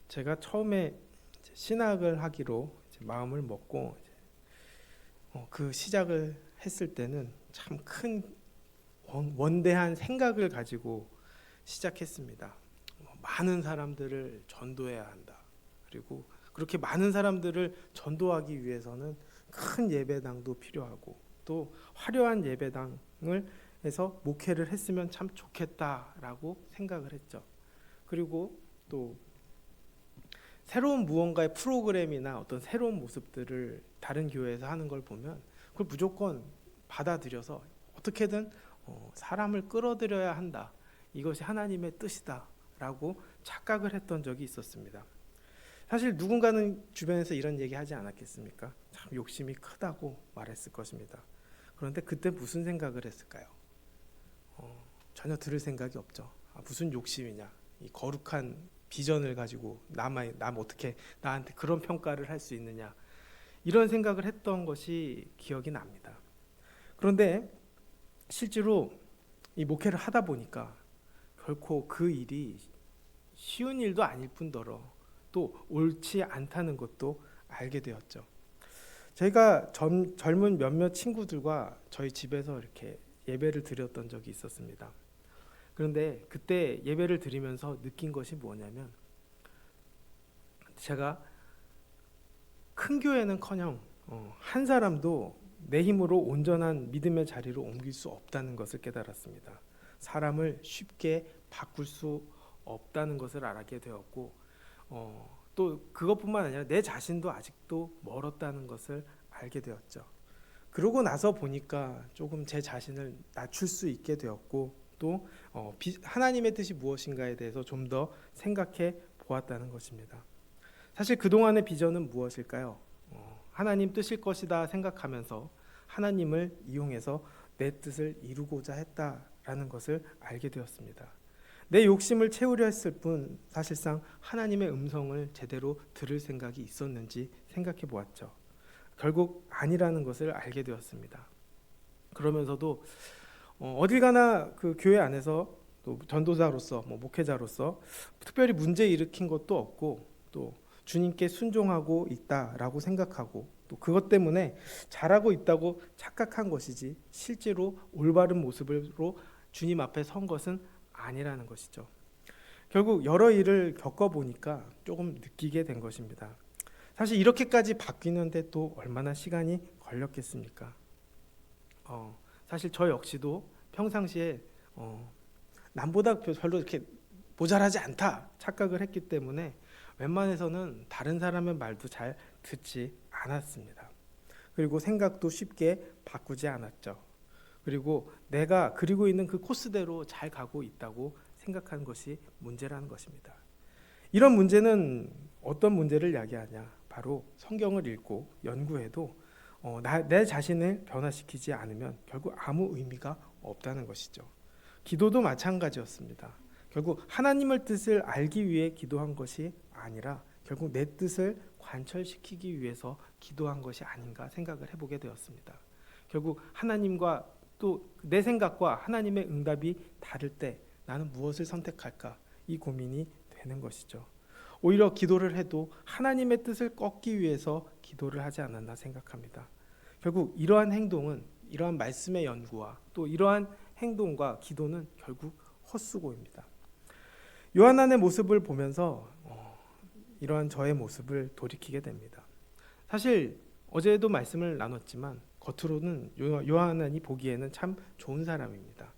제가 처음에 이제 신학을 하기로 이제 마음을 먹고 그 시작을 했을 때는 참 큰 원대한 생각을 가지고 시작했습니다. 많은 사람들을 전도해야 한다. 그리고 그렇게 많은 사람들을 전도하기 위해서는 큰 예배당도 필요하고 또 화려한 예배당을 해서 목회를 했으면 참 좋겠다라고 생각을 했죠. 그리고 또 새로운 무언가의 프로그램이나 어떤 새로운 모습들을 다른 교회에서 하는 걸 보면 그걸 무조건 받아들여서 어떻게든 사람을 끌어들여야 한다. 이것이 하나님의 뜻이다라고 착각을 했던 적이 있었습니다. 사실 누군가는 주변에서 이런 얘기 하지 않았겠습니까? 참 욕심이 크다고 말했을 것입니다. 그런데 그때 무슨 생각을 했을까요? 전혀 들을 생각이 없죠. 무슨 욕심이냐? 이 거룩한 비전을 가지고 남 어떻게 나한테 그런 평가를 할 수 있느냐? 이런 생각을 했던 것이 기억이 납니다. 그런데 실제로 이 목회를 하다 보니까 결코 그 일이 쉬운 일도 아닐 뿐더러 또 옳지 않다는 것도 알게 되었죠. 저희가 젊은 몇몇 친구들과 저희 집에서 이렇게 예배를 드렸던 적이 있었습니다. 그런데 그때 예배를 드리면서 느낀 것이 뭐냐면 제가 큰 교회는커녕 한 사람도 내 힘으로 온전한 믿음의 자리로 옮길 수 없다는 것을 깨달았습니다. 사람을 쉽게 바꿀 수 없다는 것을 알게 되었고 또 그것뿐만 아니라 내 자신도 아직도 멀었다는 것을 알게 되었죠. 그러고 나서 보니까 조금 제 자신을 낮출 수 있게 되었고 또 하나님의 뜻이 무엇인가에 대해서 좀 더 생각해 보았다는 것입니다. 사실 그동안의 비전은 무엇일까요? 하나님 뜻일 것이다 생각하면서 하나님을 이용해서 내 뜻을 이루고자 했다라는 것을 알게 되었습니다. 내 욕심을 채우려 했을 뿐 사실상 하나님의 음성을 제대로 들을 생각이 있었는지 생각해 보았죠. 결국 아니라는 것을 알게 되었습니다. 그러면서도 어딜 가나 그 교회 안에서 또 전도자로서 목회자로서 특별히 문제 일으킨 것도 없고 또 주님께 순종하고 있다라고 생각하고 또 그것 때문에 잘하고 있다고 착각한 것이지 실제로 올바른 모습으로 주님 앞에 선 것은 아니라는 것이죠. 결국 여러 일을 겪어보니까 조금 느끼게 된 것입니다. 사실 이렇게까지 바뀌는데 또 얼마나 시간이 걸렸겠습니까? 사실 저 역시도 평상시에 남보다 별로 이렇게 모자라지 않다 착각을 했기 때문에 웬만해서는 다른 사람의 말도 잘 듣지 않았습니다. 그리고 생각도 쉽게 바꾸지 않았죠. 그리고 내가 그리고 있는 그 코스대로 잘 가고 있다고 생각하는 것이 문제라는 것입니다. 이런 문제는 어떤 문제를 야기하냐? 바로 성경을 읽고 연구해도 내 자신을 변화시키지 않으면 결국 아무 의미가 없다는 것이죠. 기도도 마찬가지였습니다. 결국 하나님의 뜻을 알기 위해 기도한 것이 아니라 결국 내 뜻을 관철시키기 위해서 기도한 것이 아닌가 생각을 해보게 되었습니다. 결국 하나님과 또 내 생각과 하나님의 응답이 다를 때 나는 무엇을 선택할까? 이 고민이 되는 것이죠. 오히려 기도를 해도 하나님의 뜻을 꺾기 위해서 기도를 하지 않았나 생각합니다. 결국 이러한 행동은 이러한 말씀의 연구와 또 이러한 행동과 기도는 결국 헛수고입니다. 요한안의 모습을 보면서 이러한 저의 모습을 돌이키게 됩니다. 사실 어제도 말씀을 나눴지만 겉으로는 요한안이 보기에는 참 좋은 사람입니다.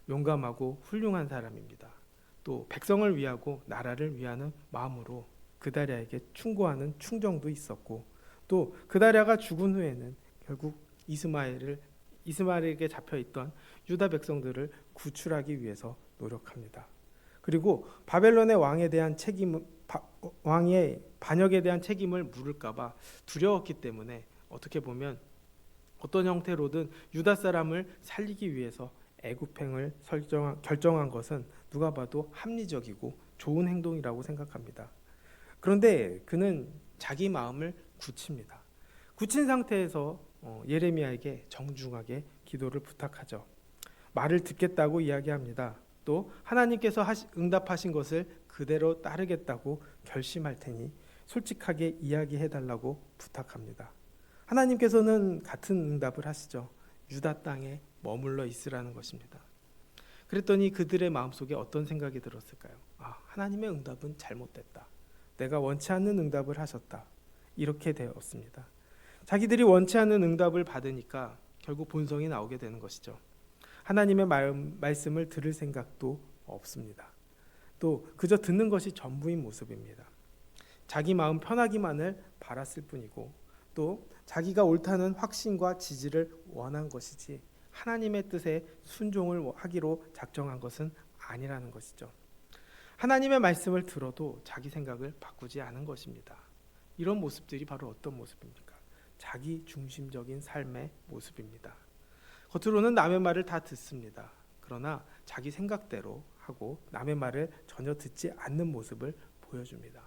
용감하고 훌륭한 사람입니다. 또 백성을 위하고 나라를 위하는 마음으로 그다랴에게 충고하는 충정도 있었고 또 그다랴가 죽은 후에는 결국 이스마엘에게 잡혀있던 유다 백성들을 구출하기 위해서 노력합니다. 그리고 바벨론의 왕의 반역에 대한 책임을 물을까봐 두려웠기 때문에 어떻게 보면 어떤 형태로든 유다 사람을 살리기 위해서 애굽행을 결정한 것은 누가 봐도 합리적이고 좋은 행동이라고 생각합니다. 그런데 그는 자기 마음을 굳힙니다. 굳힌 상태에서 예레미야에게 정중하게 기도를 부탁하죠. 말을 듣겠다고 이야기합니다. 또 하나님께서 응답하신 것을 그대로 따르겠다고 결심할 테니 솔직하게 이야기해달라고 부탁합니다. 하나님께서는 같은 응답을 하시죠. 유다 땅에 머물러 있으라는 것입니다. 그랬더니 그들의 마음속에 어떤 생각이 들었을까요? 하나님의 응답은 잘못됐다. 내가 원치 않는 응답을 하셨다. 이렇게 되었습니다. 자기들이 원치 않는 응답을 받으니까 결국 본성이 나오게 되는 것이죠. 하나님의 말씀을 들을 생각도 없습니다. 또 그저 듣는 것이 전부인 모습입니다. 자기 마음 편하기만을 바랐을 뿐이고 또 자기가 옳다는 확신과 지지를 원한 것이지 하나님의 뜻에 순종을 하기로 작정한 것은 아니라는 것이죠. 하나님의 말씀을 들어도 자기 생각을 바꾸지 않은 것입니다. 이런 모습들이 바로 어떤 모습입니까? 자기 중심적인 삶의 모습입니다. 겉으로는 남의 말을 다 듣습니다. 그러나 자기 생각대로 하고 남의 말을 전혀 듣지 않는 모습을 보여줍니다.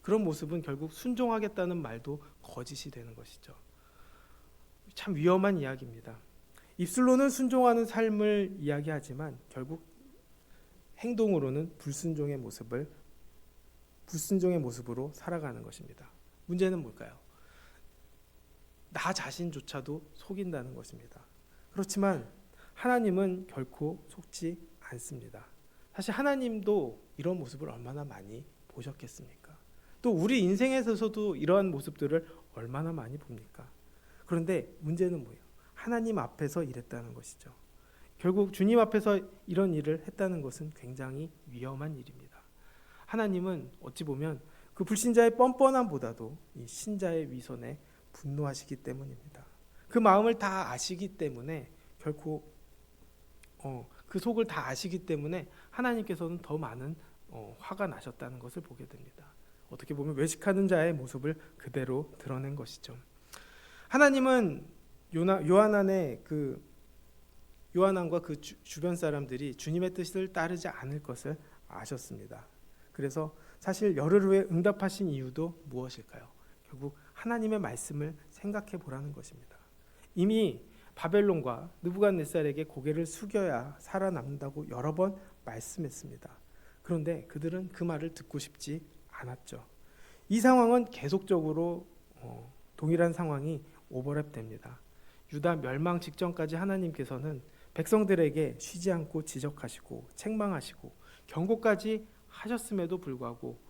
그런 모습은 결국 순종하겠다는 말도 거짓이 되는 것이죠. 참 위험한 이야기입니다. 입술로는 순종하는 삶을 이야기하지만 결국 행동으로는 불순종의 모습으로 살아가는 것입니다. 문제는 뭘까요? 나 자신조차도 속인다는 것입니다. 그렇지만 하나님은 결코 속지 않습니다. 사실 하나님도 이런 모습을 얼마나 많이 보셨겠습니까? 또 우리 인생에서도 이러한 모습들을 얼마나 많이 봅니까? 그런데 문제는 뭐예요? 하나님 앞에서 이랬다는 것이죠. 결국 주님 앞에서 이런 일을 했다는 것은 굉장히 위험한 일입니다. 하나님은 어찌 보면 그 불신자의 뻔뻔함보다도 이 신자의 위선에 분노하시기 때문입니다. 그 마음을 다 아시기 때문에 결코 그 속을 다 아시기 때문에 하나님께서는 더 많은 화가 나셨다는 것을 보게 됩니다. 어떻게 보면 외식하는 자의 모습을 그대로 드러낸 것이죠. 하나님은 요한왕과 그 주변 사람들이 주님의 뜻을 따르지 않을 것을 아셨습니다. 그래서 사실 열흘 후에 응답하신 이유도 무엇일까요? 결국 하나님의 말씀을 생각해 보라는 것입니다. 이미 바벨론과 느부갓네살에게 고개를 숙여야 살아남는다고 여러 번 말씀했습니다. 그런데 그들은 그 말을 듣고 싶지 않았죠. 이 상황은 계속적으로 동일한 상황이 오버랩됩니다. 유다 멸망 직전까지 하나님께서는 백성들에게 쉬지 않고 지적하시고 책망하시고 경고까지 하셨음에도 불구하고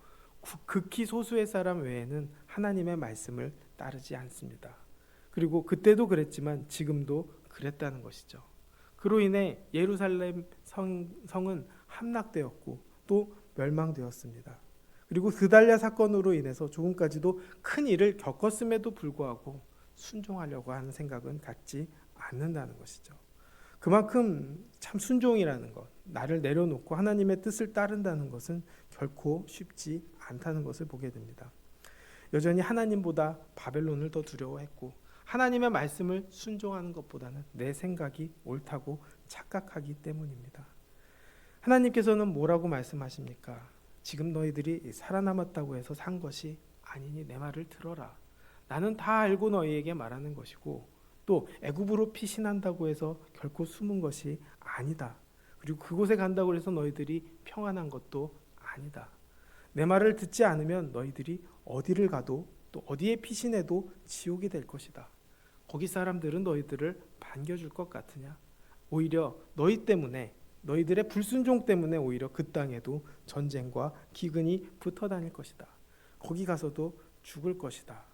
극히 소수의 사람 외에는 하나님의 말씀을 따르지 않습니다. 그리고 그때도 그랬지만 지금도 그랬다는 것이죠. 그로 인해 예루살렘 성은 함락되었고 또 멸망되었습니다. 그리고 그달랴 사건으로 인해서 조금까지도 큰 일을 겪었음에도 불구하고 순종하려고 하는 생각은 갖지 않는다는 것이죠. 그만큼 참 순종이라는 것, 나를 내려놓고 하나님의 뜻을 따른다는 것은 결코 쉽지 않다는 것을 보게 됩니다. 여전히 하나님보다 바벨론을 더 두려워했고 하나님의 말씀을 순종하는 것보다는 내 생각이 옳다고 착각하기 때문입니다. 하나님께서는 뭐라고 말씀하십니까? 지금 너희들이 살아남았다고 해서 산 것이 아니니 내 말을 들어라. 나는 다 알고 너희에게 말하는 것이고 또 애굽으로 피신한다고 해서 결코 숨은 것이 아니다. 그리고 그곳에 간다고 해서 너희들이 평안한 것도 아니다. 내 말을 듣지 않으면 너희들이 어디를 가도 또 어디에 피신해도 지옥이 될 것이다. 거기 사람들은 너희들을 반겨줄 것 같으냐? 오히려 너희 때문에 너희들의 불순종 때문에 오히려 그 땅에도 전쟁과 기근이 붙어 다닐 것이다. 거기 가서도 죽을 것이다.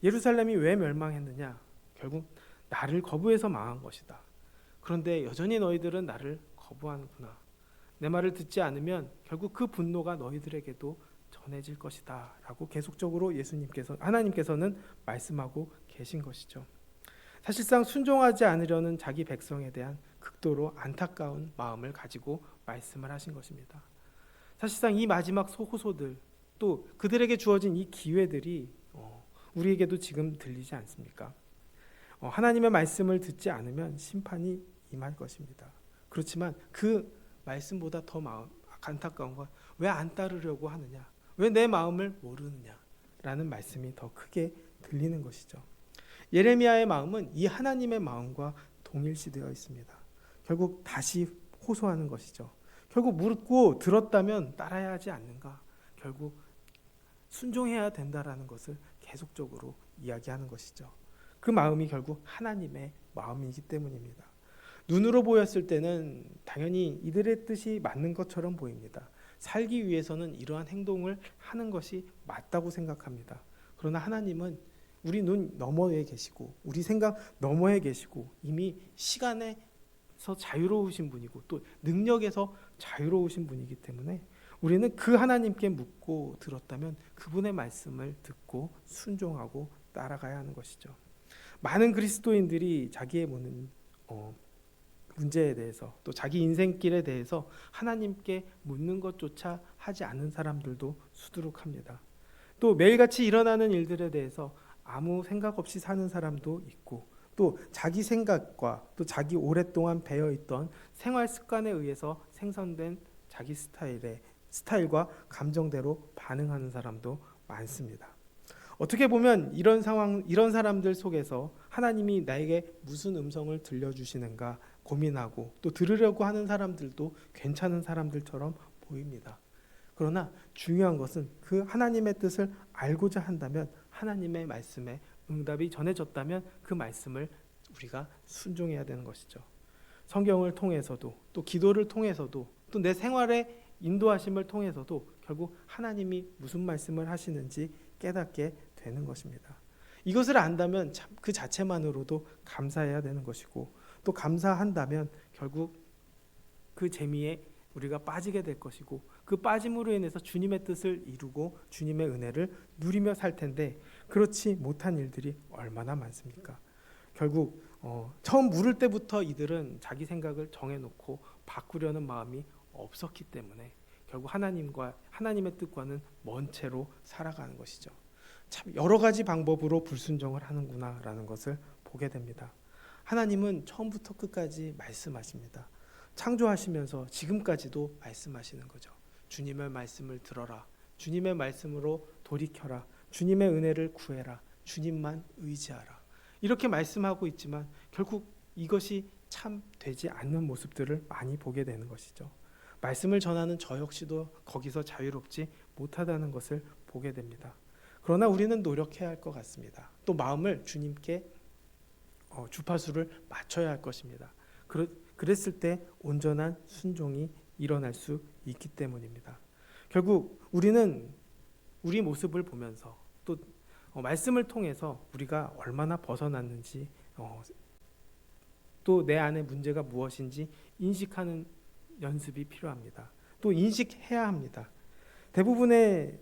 예루살렘이 왜 멸망했느냐? 결국 나를 거부해서 망한 것이다. 그런데 여전히 너희들은 나를 거부하는구나. 내 말을 듣지 않으면 결국 그 분노가 너희들에게도 전해질 것이다 라고 계속적으로 하나님께서는 말씀하고 계신 것이죠. 사실상 순종하지 않으려는 자기 백성에 대한 극도로 안타까운 마음을 가지고 말씀을 하신 것입니다. 사실상 이 마지막 소호소들 또 그들에게 주어진 이 기회들이 우리에게도 지금 들리지 않습니까? 하나님의 말씀을 듣지 않으면 심판이 임할 것입니다. 그렇지만 그 말씀보다 더 안타까운 건 왜 안 따르려고 하느냐? 왜 내 마음을 모르느냐? 라는 말씀이 더 크게 들리는 것이죠. 예레미야의 마음은 이 하나님의 마음과 동일시되어 있습니다. 결국 다시 호소하는 것이죠. 결국 묻고 들었다면 따라야 하지 않는가? 결국 순종해야 된다라는 것을 계속적으로 이야기하는 것이죠. 그 마음이 결국 하나님의 마음이기 때문입니다. 눈으로 보였을 때는 당연히 이들의 뜻이 맞는 것처럼 보입니다. 살기 위해서는 이러한 행동을 하는 것이 맞다고 생각합니다. 그러나 하나님은 우리 눈 너머에 계시고 우리 생각 너머에 계시고 이미 시간에서 자유로우신 분이고 또 능력에서 자유로우신 분이기 때문에 우리는 그 하나님께 묻고 들었다면 그분의 말씀을 듣고 순종하고 따라가야 하는 것이죠. 많은 그리스도인들이 자기의 문제에 대해서 또 자기 인생길에 대해서 하나님께 묻는 것조차 하지 않는 사람들도 수두룩합니다. 또 매일같이 일어나는 일들에 대해서 아무 생각 없이 사는 사람도 있고 또 자기 생각과 또 자기 오랫동안 배어있던 생활 습관에 의해서 생성된 자기 스타일과 감정대로 반응하는 사람도 많습니다. 어떻게 보면 이런 사람들 속에서 하나님이 나에게 무슨 음성을 들려주시는가 고민하고 또 들으려고 하는 사람들도 괜찮은 사람들처럼 보입니다. 그러나 중요한 것은 그 하나님의 뜻을 알고자 한다면 하나님의 말씀에 응답이 전해졌다면 그 말씀을 우리가 순종해야 되는 것이죠. 성경을 통해서도 또 기도를 통해서도 또 내 생활의 인도하심을 통해서도 결국 하나님이 무슨 말씀을 하시는지 깨닫게 되는 것입니다. 이것을 안다면 참 그 자체만으로도 감사해야 되는 것이고 또 감사한다면 결국 그 재미에 우리가 빠지게 될 것이고 그 빠짐으로 인해서 주님의 뜻을 이루고 주님의 은혜를 누리며 살 텐데 그렇지 못한 일들이 얼마나 많습니까? 결국 처음 물을 때부터 이들은 자기 생각을 정해놓고 바꾸려는 마음이 없었기 때문에 결국 하나님의 뜻과는 먼 채로 살아가는 것이죠. 참 여러 가지 방법으로 불순종을 하는구나라는 것을 보게 됩니다. 하나님은 처음부터 끝까지 말씀하십니다. 창조하시면서 지금까지도 말씀하시는 거죠. 주님의 말씀을 들어라. 주님의 말씀으로 돌이켜라. 주님의 은혜를 구해라. 주님만 의지하라. 이렇게 말씀하고 있지만 결국 이것이 참 되지 않는 모습들을 많이 보게 되는 것이죠. 말씀을 전하는 저 역시도 거기서 자유롭지 못하다는 것을 보게 됩니다. 그러나 우리는 노력해야 할 것 같습니다. 또 마음을 주님께 주파수를 맞춰야 할 것입니다. 그랬을 때 온전한 순종이 일어날 수 있기 때문입니다. 결국 우리는 우리 모습을 보면서 또 말씀을 통해서 우리가 얼마나 벗어났는지 또 내 안에 문제가 무엇인지 인식하는 연습이 필요합니다. 또 인식해야 합니다. 대부분의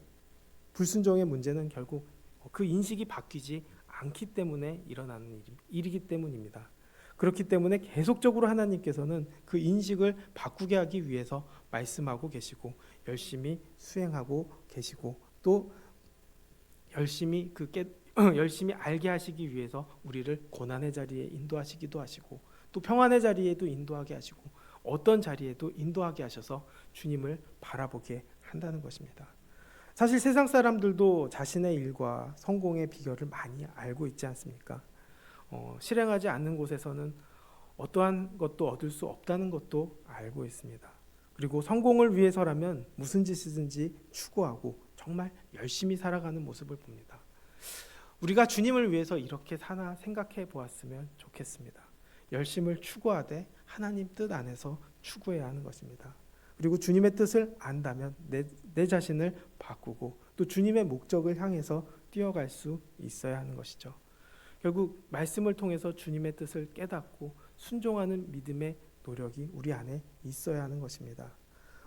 불순종의 문제는 결국 그 인식이 바뀌지 않기 때문에 일어나는 일이기 때문입니다. 그렇기 때문에 계속적으로 하나님께서는 그 인식을 바꾸게 하기 위해서 말씀하고 계시고 열심히 수행하고 계시고 또 열심히 열심히 알게 하시기 위해서 우리를 고난의 자리에 인도하시기도 하시고 또 평안의 자리에도 인도하게 하시고 어떤 자리에도 인도하게 하셔서 주님을 바라보게 한다는 것입니다. 사실 세상 사람들도 자신의 일과 성공의 비결을 많이 알고 있지 않습니까? 실행하지 않는 곳에서는 어떠한 것도 얻을 수 없다는 것도 알고 있습니다. 그리고 성공을 위해서라면 무슨 짓이든지 추구하고 정말 열심히 살아가는 모습을 봅니다. 우리가 주님을 위해서 이렇게 사나 생각해 보았으면 좋겠습니다. 열심을 추구하되 하나님 뜻 안에서 추구해야 하는 것입니다. 그리고 주님의 뜻을 안다면 내 자신을 바꾸고 또 주님의 목적을 향해서 뛰어갈 수 있어야 하는 것이죠. 결국 말씀을 통해서 주님의 뜻을 깨닫고 순종하는 믿음의 노력이 우리 안에 있어야 하는 것입니다.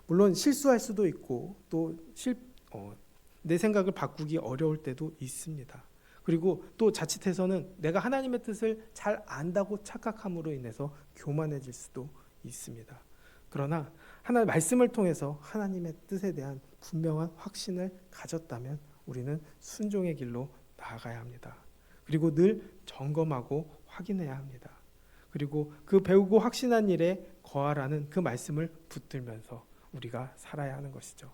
물론 실수할 수도 있고 또 내 생각을 바꾸기 어려울 때도 있습니다. 그리고 또 자칫해서는 내가 하나님의 뜻을 잘 안다고 착각함으로 인해서 교만해질 수도 있습니다. 그러나 하나님의 말씀을 통해서 하나님의 뜻에 대한 분명한 확신을 가졌다면 우리는 순종의 길로 나아가야 합니다. 그리고 늘 점검하고 확인해야 합니다. 그리고 그 배우고 확신한 일에 거하라는 그 말씀을 붙들면서 우리가 살아야 하는 것이죠.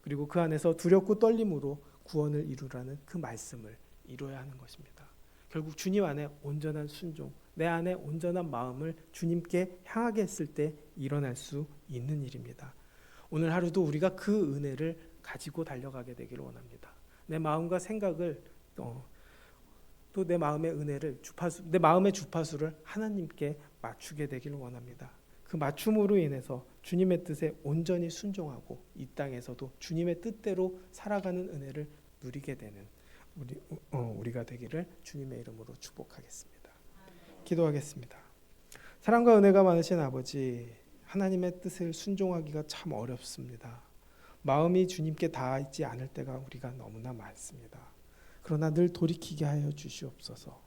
그리고 그 안에서 두렵고 떨림으로 구원을 이루라는 그 말씀을 이루어야 하는 것입니다. 결국 주님 안에 온전한 순종, 내 안에 온전한 마음을 주님께 향하게 했을 때 일어날 수 있는 일입니다. 오늘 하루도 우리가 그 은혜를 가지고 달려가게 되기를 원합니다. 내 마음과 생각을 또 내 마음의 은혜를 내 마음의 주파수를 하나님께 맞추게 되기를 원합니다. 그 맞춤으로 인해서 주님의 뜻에 온전히 순종하고 이 땅에서도 주님의 뜻대로 살아가는 은혜를 누리게 되는 우리가 되기를 주님의 이름으로 축복하겠습니다. 기도하겠습니다. 사랑과 은혜가 많으신 아버지, 하나님의 뜻을 순종하기가 참 어렵습니다. 마음이 주님께 닿지 않을 때가 우리가 너무나 많습니다. 그러나 늘 돌이키게 하여 주시옵소서.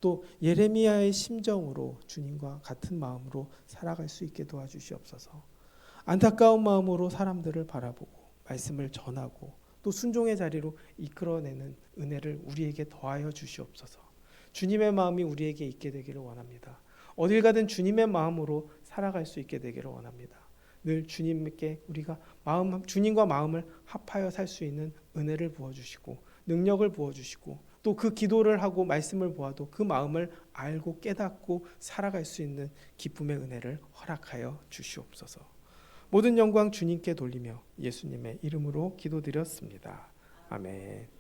또 예레미야의 심정으로 주님과 같은 마음으로 살아갈 수 있게 도와주시옵소서. 안타까운 마음으로 사람들을 바라보고 말씀을 전하고 또 순종의 자리로 이끌어내는 은혜를 우리에게 더하여 주시옵소서. 주님의 마음이 우리에게 있게 되기를 원합니다. 어딜 가든 주님의 마음으로 살아갈 수 있게 되기를 원합니다. 늘 주님께 우리가 주님과 마음을 합하여 살 수 있는 은혜를 부어주시고 능력을 부어주시고 또 그 기도를 하고 말씀을 보아도 그 마음을 알고 깨닫고 살아갈 수 있는 기쁨의 은혜를 허락하여 주시옵소서. 모든 영광 주님께 돌리며 예수님의 이름으로 기도드렸습니다. 아멘.